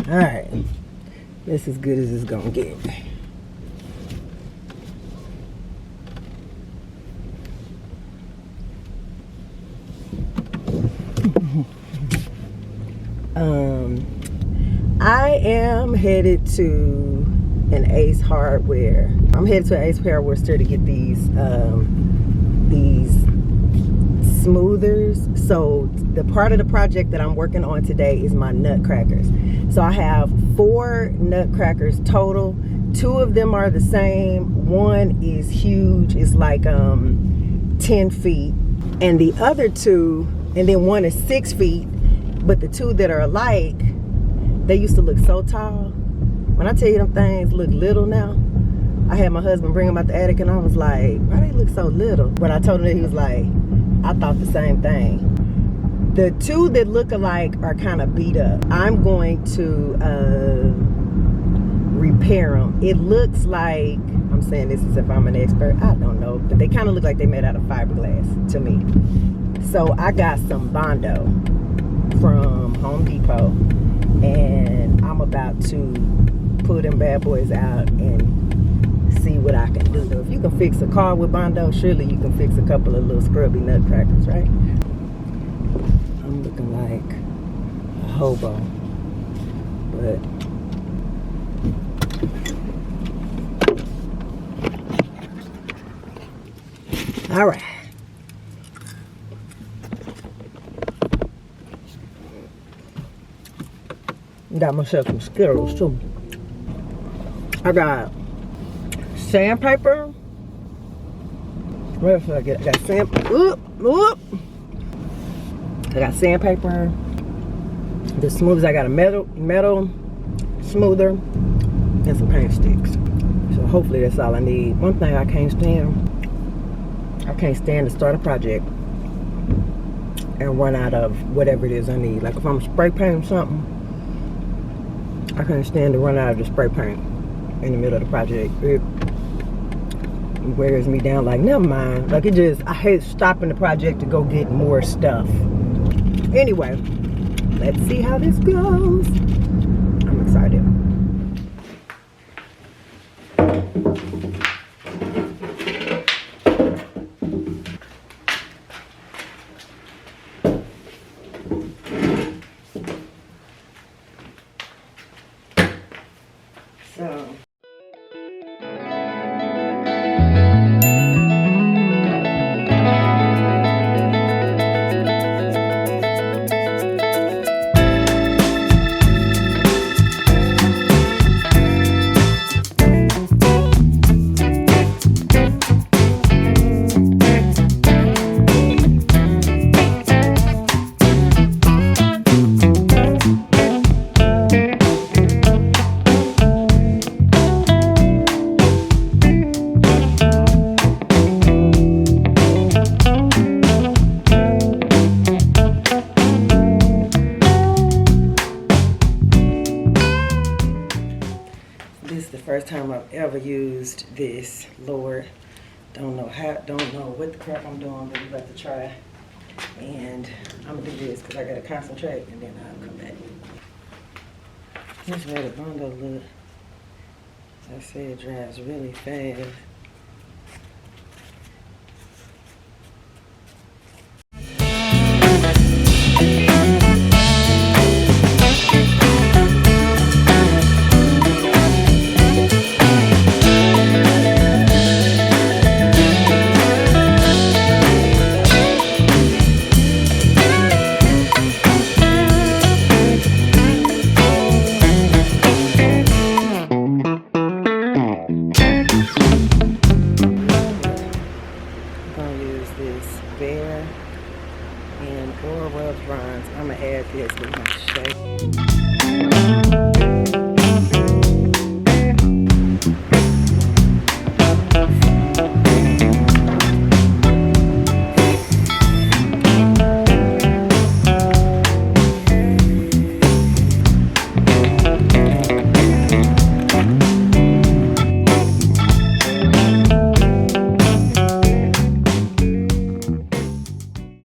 Alright. This is as good as it's gonna get. I am headed to an Ace Hardware. I'm headed to an Ace Hardware store to get these smoothers. So the part of the project that I'm working on today is my nutcrackers. So I have 4 nutcrackers total. 2 of them are the same. One is huge. It's like 10 feet. And the other 2, and then one is 6 feet. But the 2 that are alike, they used to look so tall. When I tell you them things look little now, I had my husband bring them out the attic and I was like, why they look so little? When I told him that, he was like, I thought the same thing. The 2 that look alike are kind of beat up. I'm going to repair them. It looks like, I'm saying this as if I'm an expert, I don't know, but they kind of look like they made out of fiberglass to me. So I got some Bondo from Home Depot, and I'm about to pull them bad boys out and see what I can do. So if you can fix a car with Bondo, surely you can fix a couple of little scrubby nutcrackers, right? I'm looking like a hobo, but all right. Got myself some Skittles too. I got sandpaper. What else did I get? I got I got sandpaper. The smoothers, I got a metal smoother and some paint sticks. So hopefully that's all I need. One thing I can't stand to start a project and run out of whatever it is I need. Like if I'm spray painting something, I can't stand to run out of the spray paint in the middle of the project. It wears me down. Like, never mind. Like, I hate stopping the project to go get more stuff. Anyway, let's see how this goes. I'm excited. So first time I've ever used this. Lord, don't know what the crap I'm doing, but we're about to try. And I'm gonna do this because I gotta concentrate, and then I'll come back. This is where the Bondo look. As I said, it dries really fast. I'm gonna add this with my shape.